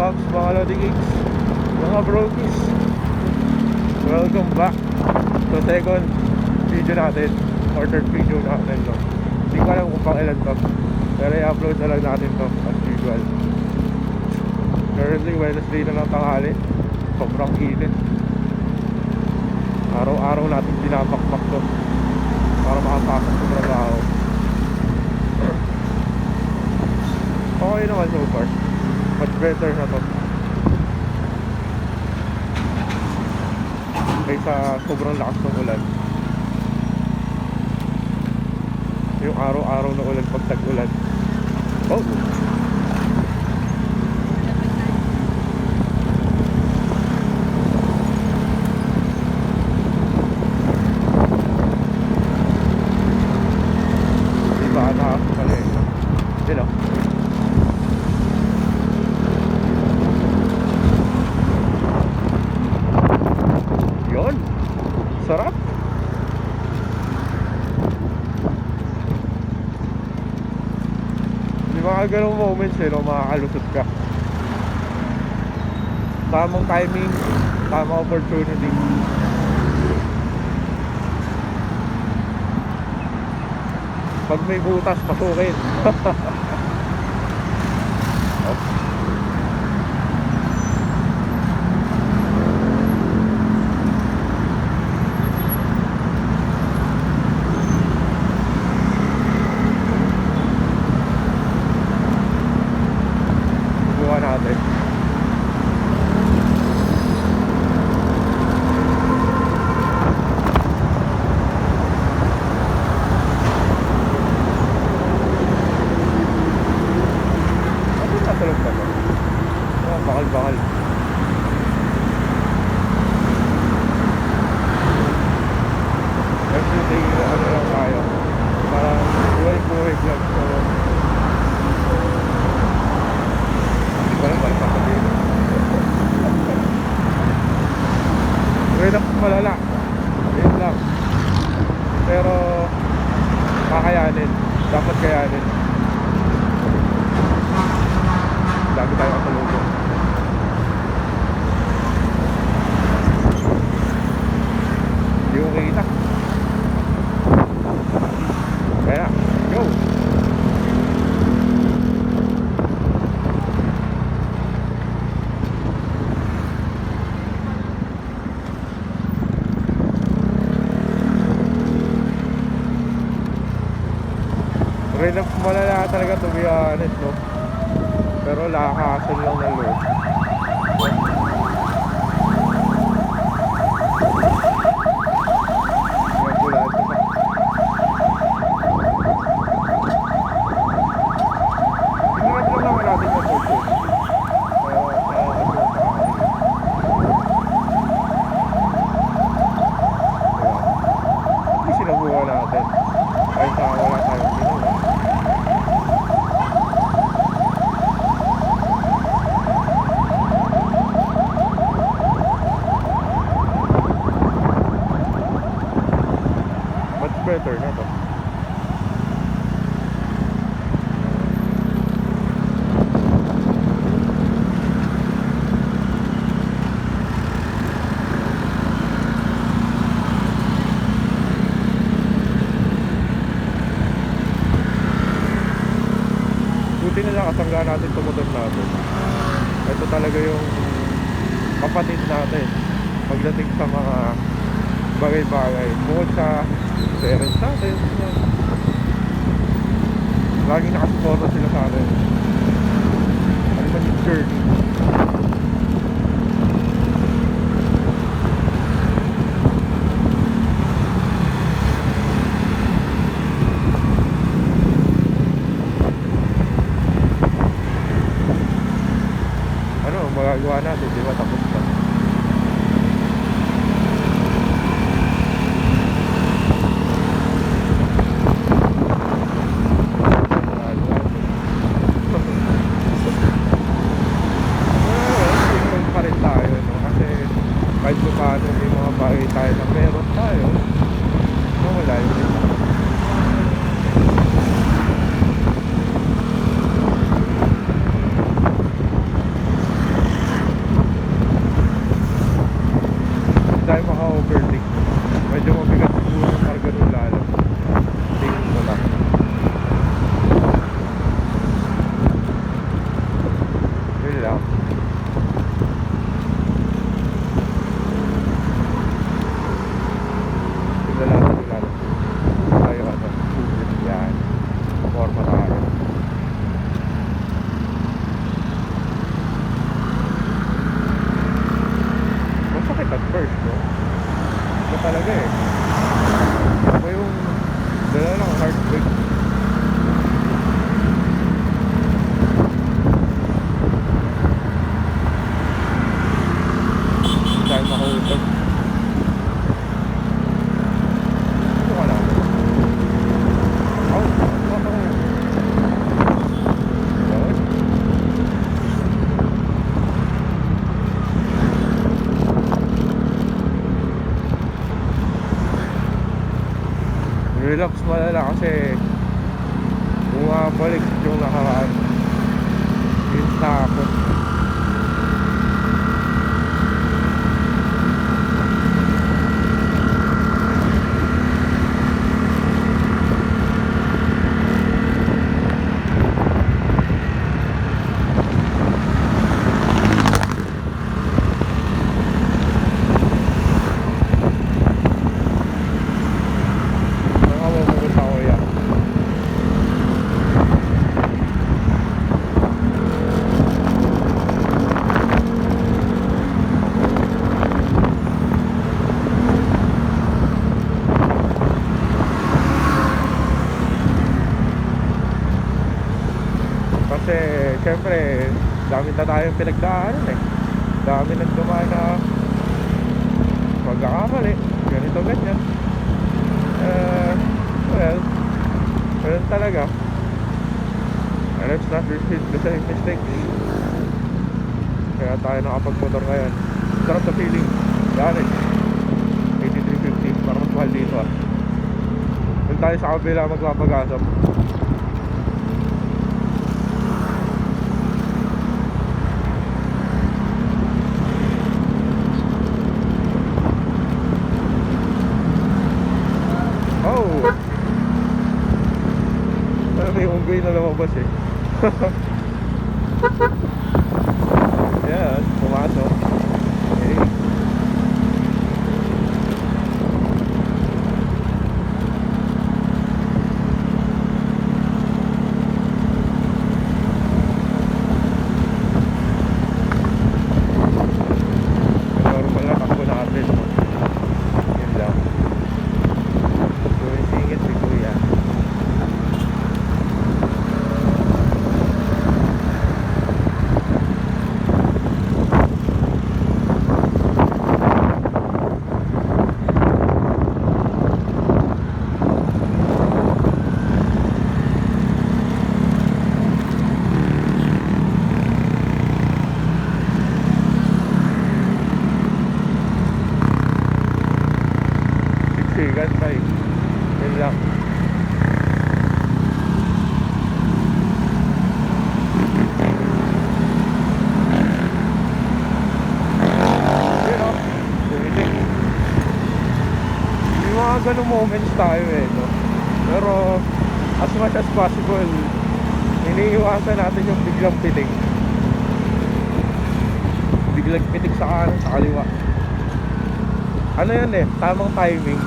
paps, mga Lodi Geeks, mga brokies, welcome back to second video natin or third video natin, no? Hindi ko alam kung pang ilan to, pero i-upload na lang natin to as usual. Currently Wednesday na ng tanghali, sobrang init. Araw-araw natin pinapakpak to para makapasok sa trabaho. Okay naman so far, much better na to kaysa sobrang lakas ng ulan. Yung araw-araw na ulan pag tag-ulan. Oh, diba na pala yun, you know. Yun, sarap. Mga ganong moments no, makakalusot ka. Tamang timing, tamang opportunity. Pag may butas, pasukin. natin. Ano natalog na to? Oh, bakal-bakal. Everyday ano lang tayo, parang buhay-buhay vlog. So parang balik pa sabihin. Relax malala. Yun lang. Pero kakayanin. Dapat kayanin. Lagi tayo katulungan. Hindi ko kita. Kaya, go! Relax malala talaga, to be honest, no? Pero lakasan lang ng loob. Yan pula ito pa. Tinarap lang naman natin yung photo. At least sinabuha natin. Kahit sa wala tayong pinuha. Better na to. Buti na lang kasangga natin itong motor natin. Ito talaga yung kapatid natin pagdating sa mga bagay-bagay. Bukod sa parents natin, laging nakasuporta sila sa atin. Ano man yung journey. Ano magagawa natin, di ba? Tapos na. Kahit pa paano may mga bagay tayo na meron tayo, wala yun. kasi bumabalik yung nakaraan. Yung takot. Nakamamugot ako yan. Kasi syempre dami na tayong pinagdaanan eh. Dami nang dumaan na magkakamali, ganito ganyan. Well, ganun talaga. And let's not repeat the same mistakes. Kaya tayo nakapag-motor ngayon. Sarap sa feeling. Yan eh 8350, parang mas mahal dito ah. Doon tayo sa kabila magpapagasap. Oh! May unggoy na lumabas eh. Yan, pumasok. Okay. Normal na takbo natin. Yun lang. Singit si Kuya. Siksikan tayo. Yun lang. Yun o. Dumiting. May mga ganun moments tayo eh, no? Pero as much as possible, iniiwasan natin yung biglang pitik. Biglang pitik sa kanan, sa kaliwa. Ano yan eh, tamang timing.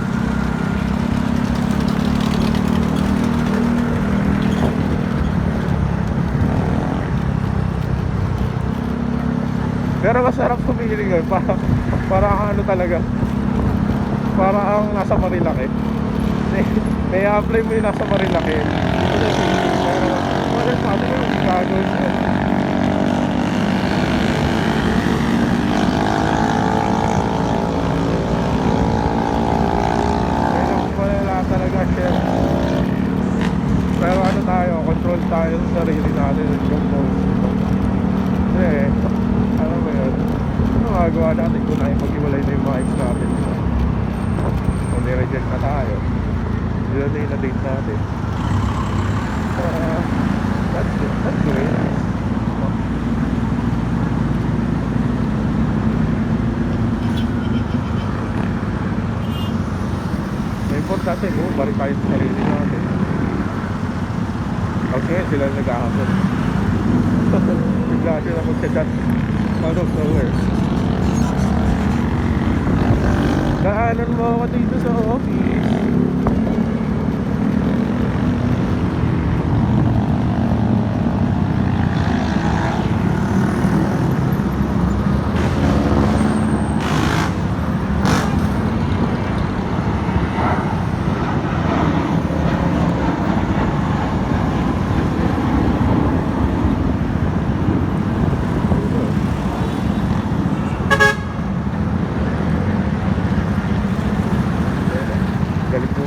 Pero masarap pumili yun. Para ang ano talaga, para ang nasa Marilaki. May apply mo yung nasa Marilaki. Pero wala sa atin yung gagawin siya. Wala talaga siya. Pero ano tayo, control tayo sa sarili natin. Yung most. Kasi ano ba yun? Ano magagawa natin kung nakipag-iwalay na yung mga ex natin? Kung nireject na tayo, yun na yung na-date natin. That's good. That's great. May importante mo, balik tayo sa sarili natin. Kasi sila nag-ahapon. Bigla sila mag-chat out of nowhere. Daanan mo ako dito sa office. Galit mo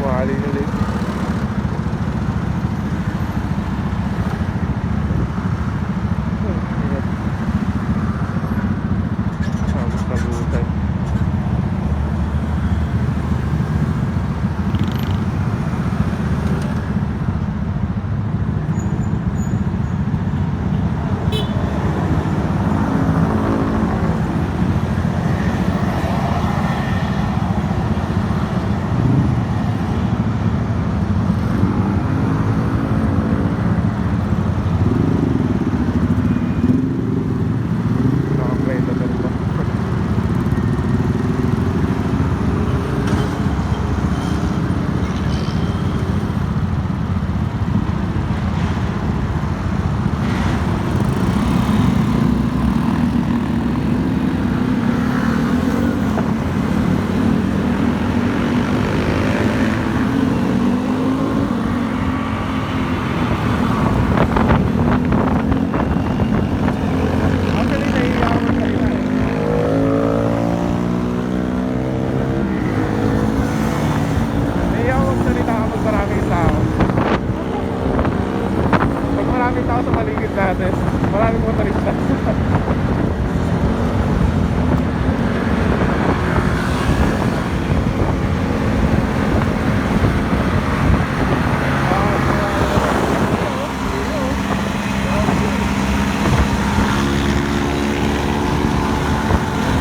natin. Maraming motorista.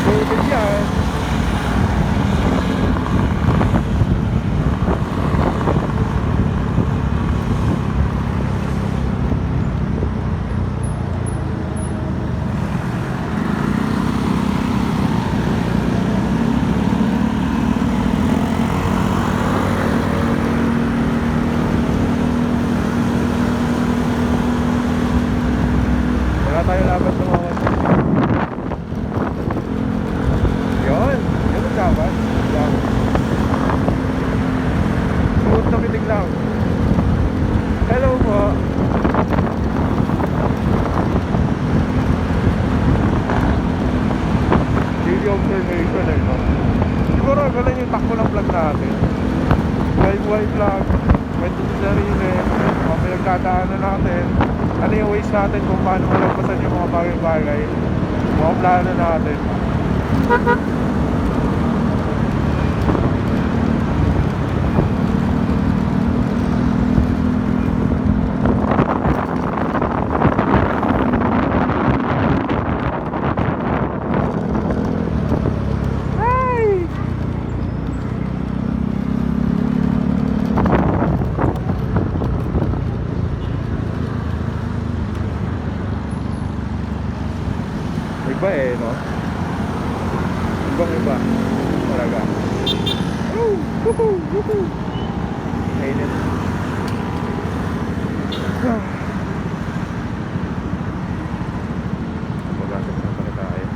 Sulit yan. Wala tayo laban sa mga yun ang dapat lang. Smooth na pitig lang. Hello po. Daily observation eh, no? Siguro ganun yung takbo ng vlog natin. Buhay vlog, kwento sa sarili, mga pinagdadaanan natin, ano yung ways natin kung paano malagpasan yung mga bagay-bagay, mga plano natin. Ay! Iba eh, no? Ibang iba talaga. Oh, woohoo, woohoo. Mainit. Magasap na pala tayo.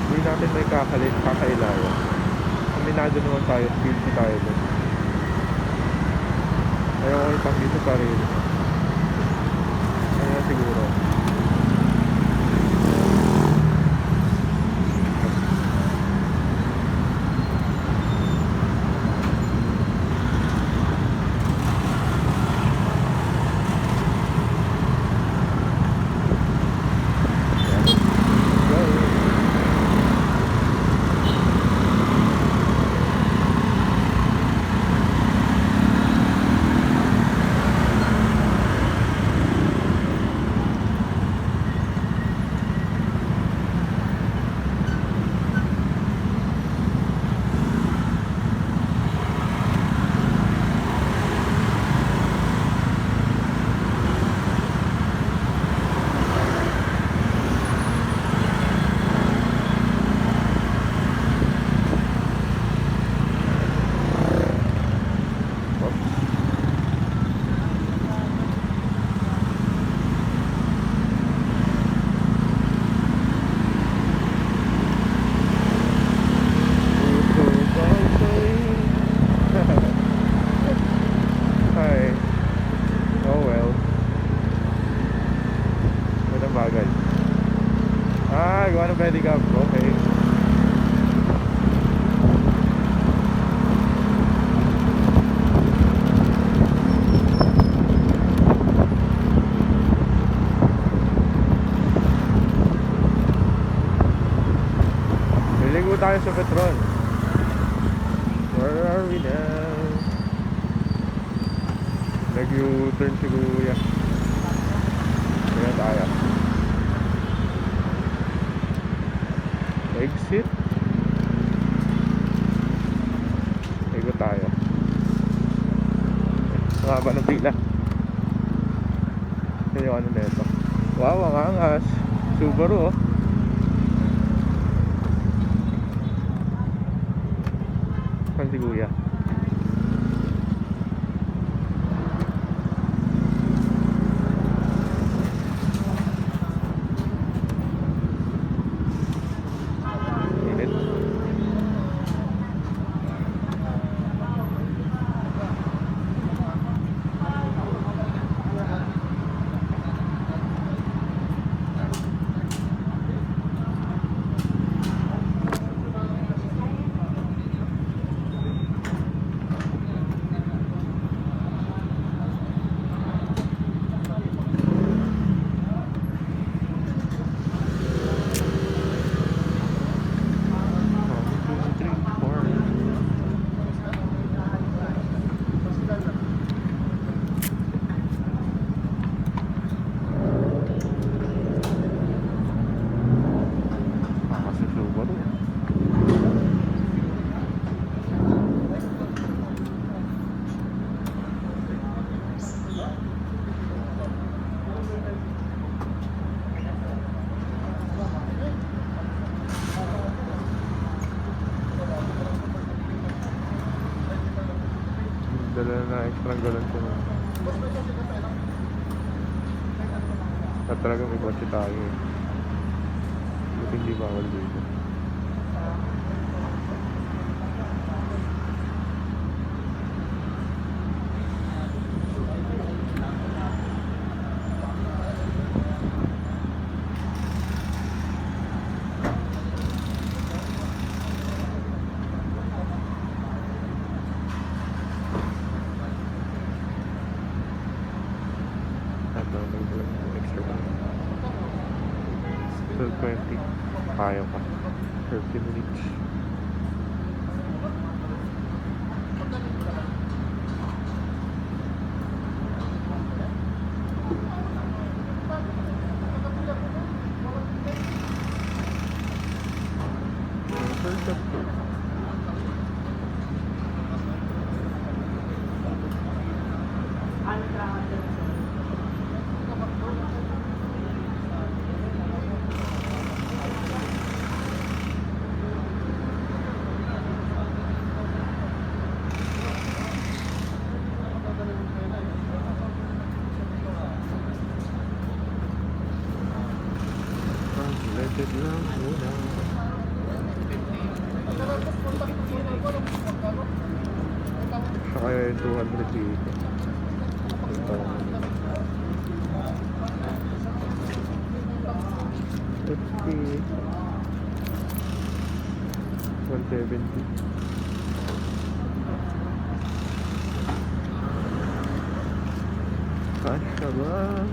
Hindi natin may kakailawan. Aminado naman tayo, guilty tayo doon. Ayaw ko itang dito pa rin. Kaya siguro. Ay. Oh well. Magandang bagay. Gawa ng pedicab. Okay. Liligo tayo sa Petron. Where are we now? Nag-U-turn si Kuya. Kaya tayo. Exit. Ikot tayo. Mahaba ng pila. Kaya yung ano nito. Wow, ang angas. Subaru oh. Saan si Kuya? Dala na extra galon ko na. At talaga may kotse tayo eh. Buti hindi bawal dito. Extra 12:20. Kaya pa. 30 minutes. Let lang muna. Siya kaya yung 200 dito. Ito. 50. 170. Kasya ba?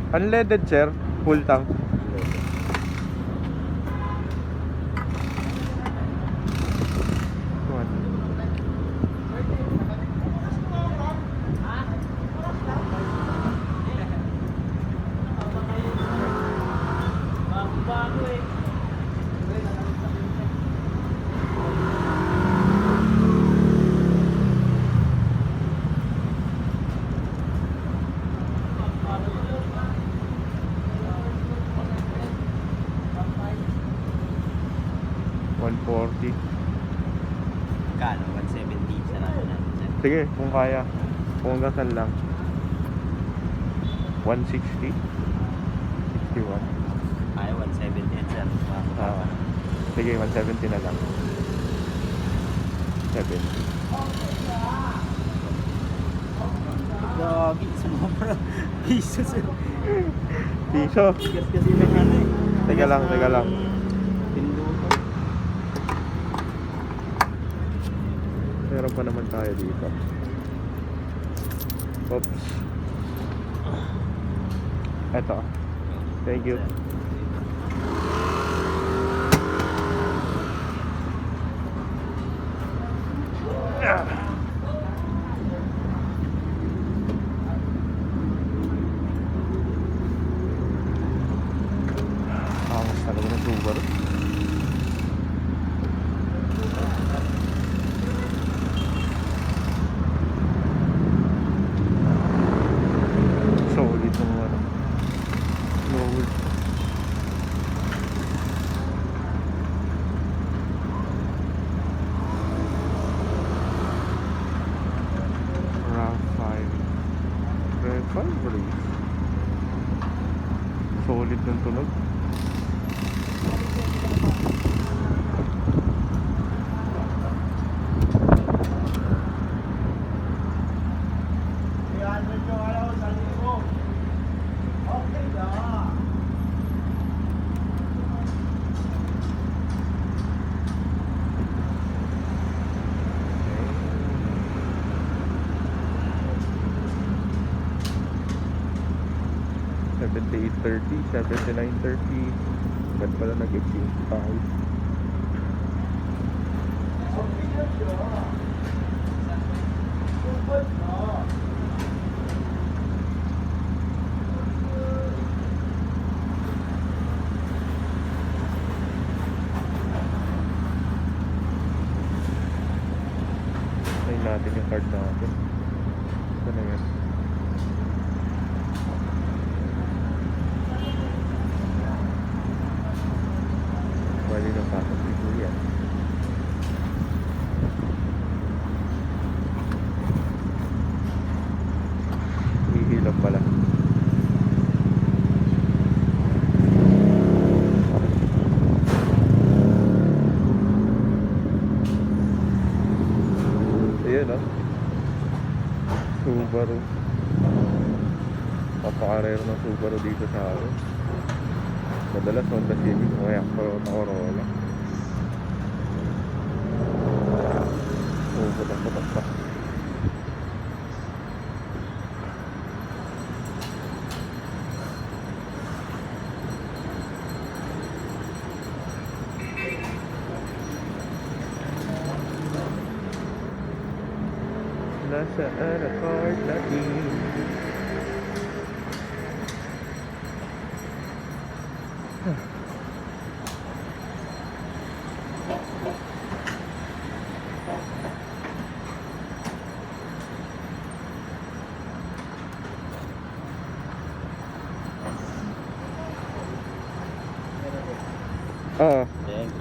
Unleaded, sir. Full tank. Kano? 170 sa natin natin. Sige, kung kaya. Kung hanggang saan lang. 160. 61. Ay, 170 yan, sir. Sige, 170 na lang. 70. Gagi, sumobra. Piso, sir. Piso? Bigat kasi ng ano eh. Teka lang, teka lang. Pinduto. Meron pa naman tayo dito. Oops. Eto. Thank you. Angas talaga ng Subaru. Solid ng ano. Lower. RAV5 race. Solid ng tunog. 78.30, 79.30. Ba't pala nag-exchange tayo? Tayin natin yung card natin. Ito na yan. Bali ng pasok ni Kuya. Hihilap pala. Ayan oh. Subaru. Papakarero ng Subaru dito sa akin. Madalas Honda Civic, kaya Corolla. Putak pa. Nasaan ang card natin?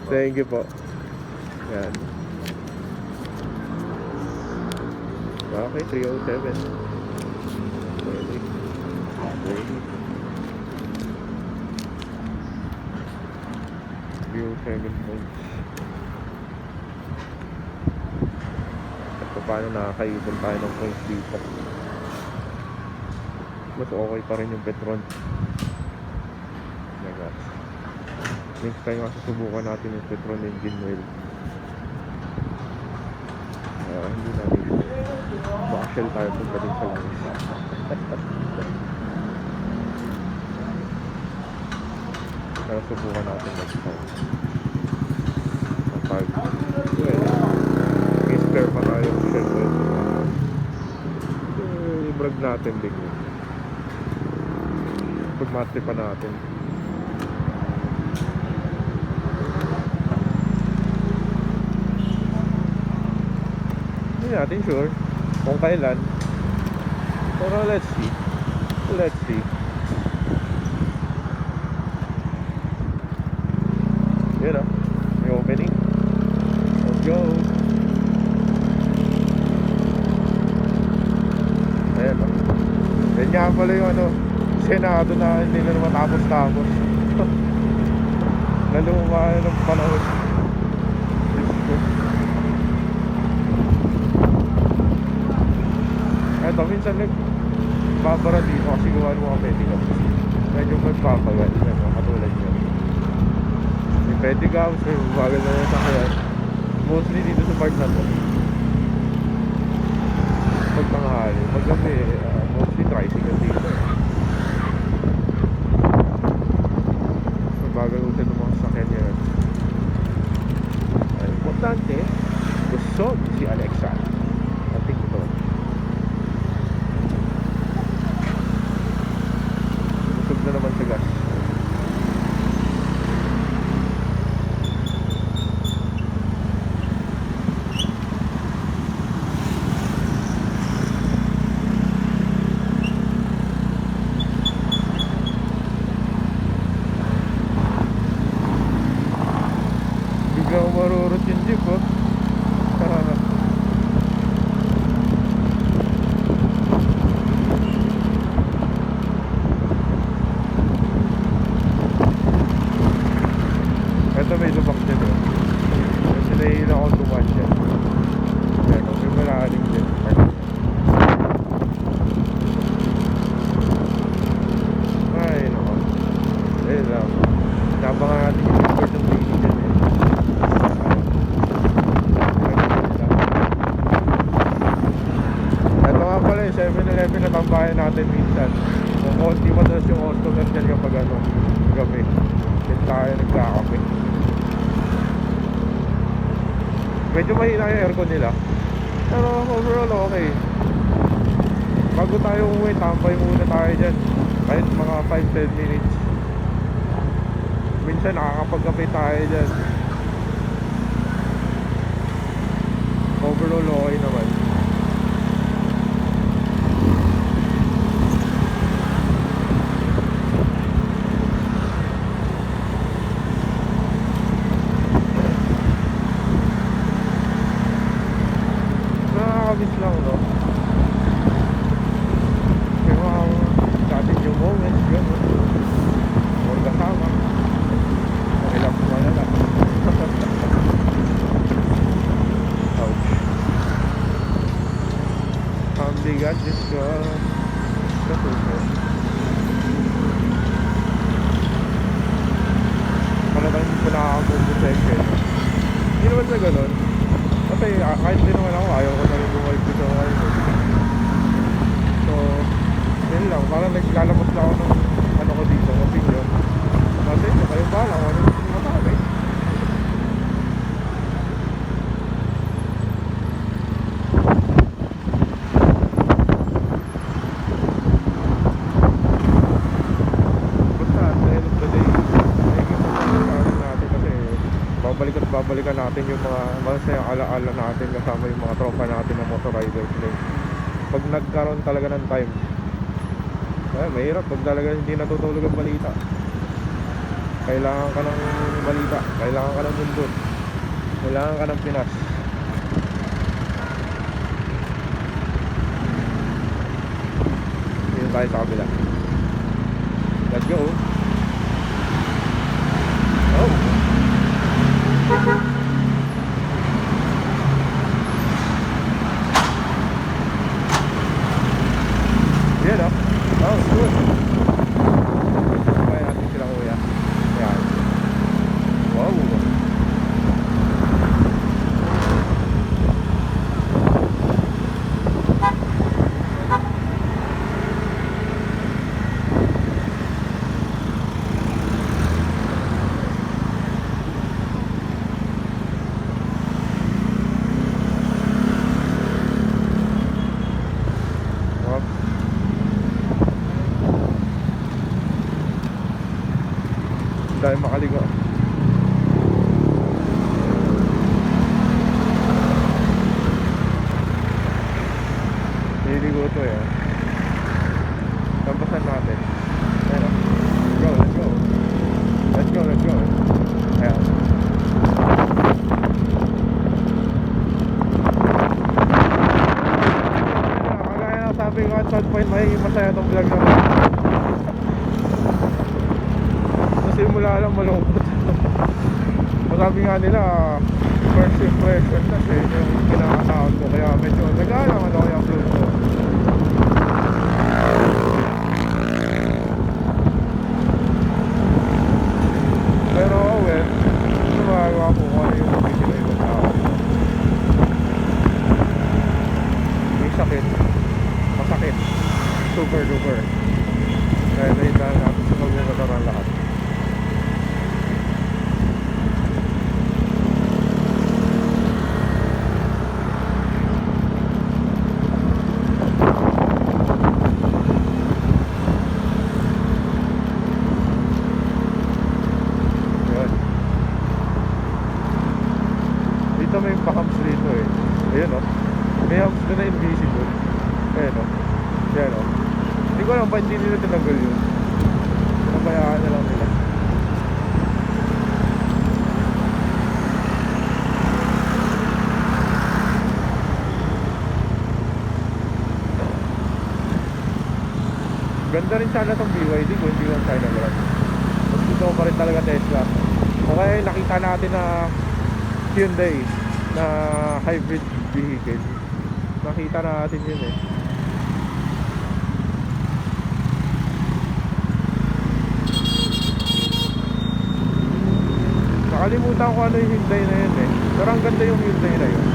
Thank you po. Yan. Okay, 307. Ready. 307 points. At paano nakakaipon tayo ng points dito? Mas okay pa rin yung Petron. Next time susubukan natin yung Petron engine oil. Hindi natin baka-shell tayo pagdating sa langis. Pero subukan natin next time. Kapag i-spare pa tayo yung shell oil, i-brag natin din yun. Pagmati pa natin. Hindi natin sure kung kailan, pero let's see. Yun o, may opening. Let's go. Ayan o, yan nga pala yung ano, Senado na hindi na matapos-tapos. Naluma ng panahon. Eto, minsan nagbabara dito kasi gawa ng mga pedicabs. Medyo magpapagal, katulad nyo. May pedicabs, may bagal na yung sakyan. Mostly dito sa part na to. Pag tanghali, paggabi, mostly tricycle dito. Bagal ulit ng mga sakyan yan. Ang importante, busog si Alexa. Ating ito. Busog na naman sa gas. Biglang marurot yung jeep oh. Ito may lubak dyan oh. Kasi nahihila ako tuman dyan. Pero may malaking dyan. Ay nako. Ayun lang. Nabangan natin yung report ng baby dyan eh. Ito nga pala yung 7-Eleven na tambayan natin minsan. Kung konti madalas yung customer dyan kapag ano, gabi. Then tayo nagkakape. Medyo mahina yung aircon nila. Pero overall okay. Bago tayo umuwi, tambay muna tayo dyan. Kahit mga 5-10 minutes. Minsan nakakapagkape tayo dyan. Overall okay naman. Nakakabis lang, no? May mga dating yung moments, gano'n. Huwag kasama. Relax mo na lang. Ouch. Ang bigat, Diyos ko. Kasuko. Talagang hindi ko nakakabubutekin. Hindi naman na gano'n. Kasi kahit din naman ako, ayaw ko na rin bumalik dito sa ngayon. So, yun lang. Parang naglalabas lang ako ng ano ko dito, opinion. Kasi ito kayo bahala kung ano gusto mo masabi. Basta, at the end of the day, natin kasi babalikan natin yung mga masayang alaala natin kasama yung mga tropa natin na motorizers din. Pag nagkaroon talaga ng time, mahirap pag talaga hindi natutulog ang balita. Kailangan ka ng balita, kailangan ka ng mundo, kailangan ka ng Pinas. Dito tayo sa kabila. Let's go. Oh, yan o. Oh, good. Kaya natin sila kuya. Ayan. Wow. Wow. Hindi tayo makaligo. Nililigo ito eh. Tampasan natin. Ayan o. Let's go. Let's go. Ayan. Kagaya na sabi ko at some point may masaya itong vlog na rin. Simula lang malungkot. Masabi nga nila first impression kasi yung kinakatakot ko, kaya medyo nag-aalang ano kaya upload ko. Pero well, sumagawa ko kung ano yung mabibila ibang tao. May sakit, masakit, super duper. Kaya nahindahan natin sa magmumataran lahat. Dito may pa-humps dito eh. Ayun o. May humps doon na invisible. Ayun o. Ayun o. Hindi ko alam ba hindi nila tinanggal yun. Pinabayaan na lang nila. Ganda rin sana itong BYD kung hindi lang tayo nag-run. Mas gusto ko pa rin talaga Tesla. O kaya nakita natin na Hyundai na hybrid vehicle. Nakita natin yun eh. Nakalimutan ko ano yung Hyundai na yun eh. Pero ang ganda yung Hyundai na yun.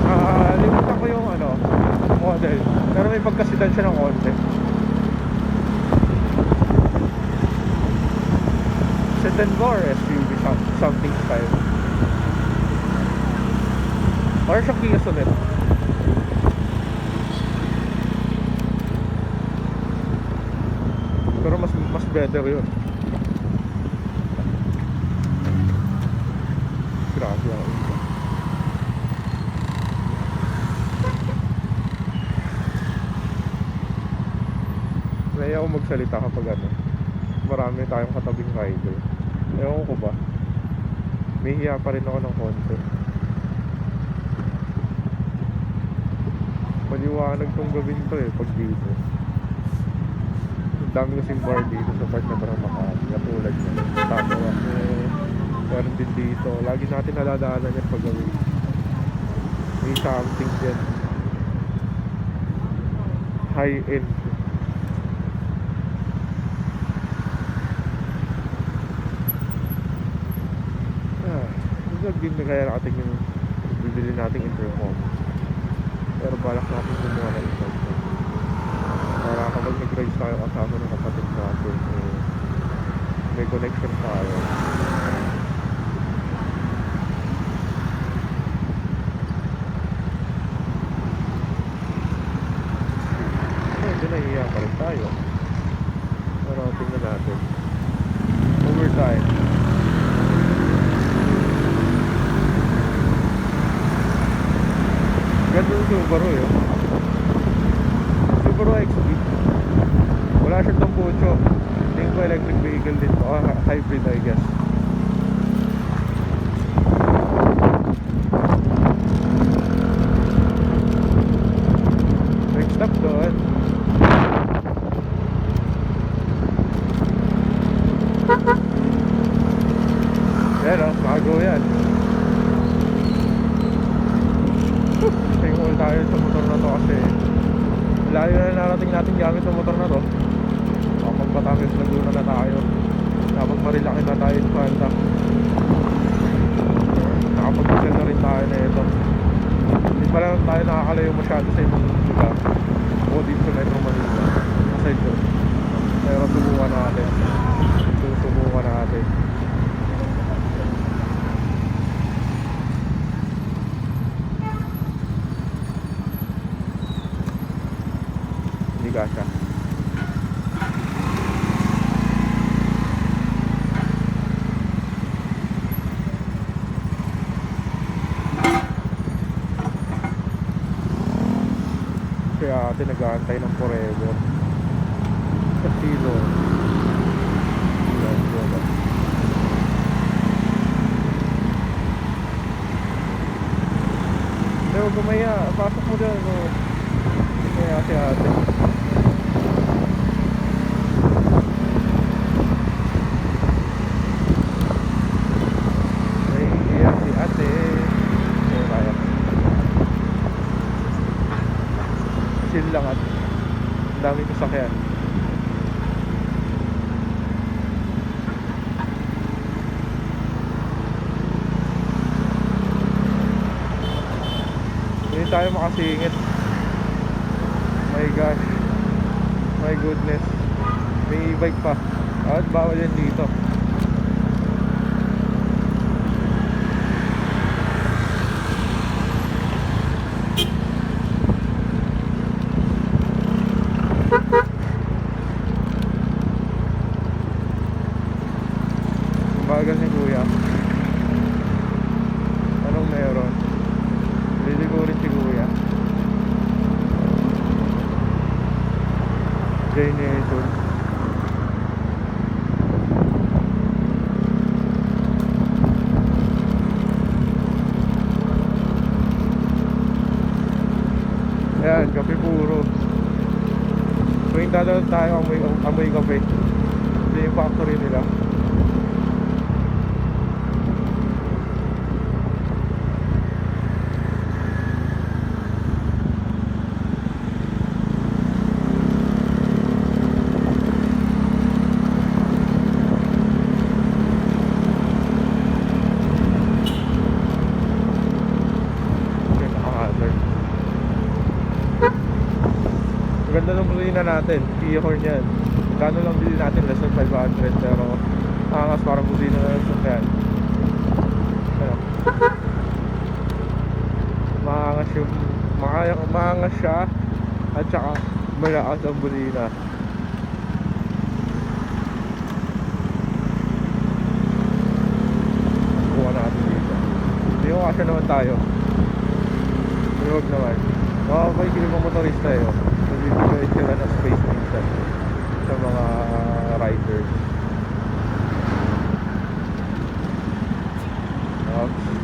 Nakalimutan ko yung ano, model. Pero may may pagkasidan siya ng konti. Sedan ba or SUV something style? Or siya Kia Sonet? Pero mas better yun. Grabe ako ito. Naiya ako magsalita kapag ano, marami tayong katabing rider. Ewan ko ba, may hiya pa rin ako ng konti. Maliwanag tong gawin to eh pag dito. Ang dami kasing bar dito sa part na parang Makati. Katulad niya, Tatawa meron din dito. Lagi natin naladaanan yan pag gawin. May something din high end. Huwag din na kaya natin yung bibili nating intercom. Pero balak natin kumuha ng intercom para kapag nag-rise tayo kasama ng kapatid natin may connection tayo. Medyo nahihiya pa rin tayo, pero tingnan natin. Overtime. Ganda yung Subaru yun. Subaru XB. Wala siyang tampucho. Tingin ko electric vehicle din to. Hybrid I guess. Next stop doon. Yan o, makago yan. Tingol tayo sa motor na to kasi layo na narating natin gamit ng motor na to. Kapag Batangas Laguna na tayo, kapag Marilaki na tayo sa Panda, nakapag-isel na rin tayo na ito. Hindi pa lang tayo nakakalayo masyado sa ibang lugar o dito sa Metro Manila aside doon. Pero subukan natin, susubukan natin. Gasya. Kaya ate nag-aantay ng forever sa silo. Pero gumaya, pasok mo dyan kaya si ate. Chill lang at daming sasakyan. Hindi tayo makasingit. My gosh, my goodness, may e-bike pa at bawal yan dito. Bagal ni kuya. Anong meron? Liligo rin si kuya. Jay Nelson. Ayan, kape puro. Tuwing dadaan tayo, amoy kape. Ito yung factory nila. Ganda ng busina natin, Kia horn yan. Kano lang bilhin natin, less than 500. Pero angas parang busina na lang yan. Ano? Maangas yung maangas siya. At saka malakas ang busina. Kuha natin dito. Hindi ko kasya naman tayo. Huwag naman. Makakapaigil mga motorista eh. Nagbibigay sila ng space minsan sa mga riders. Oops.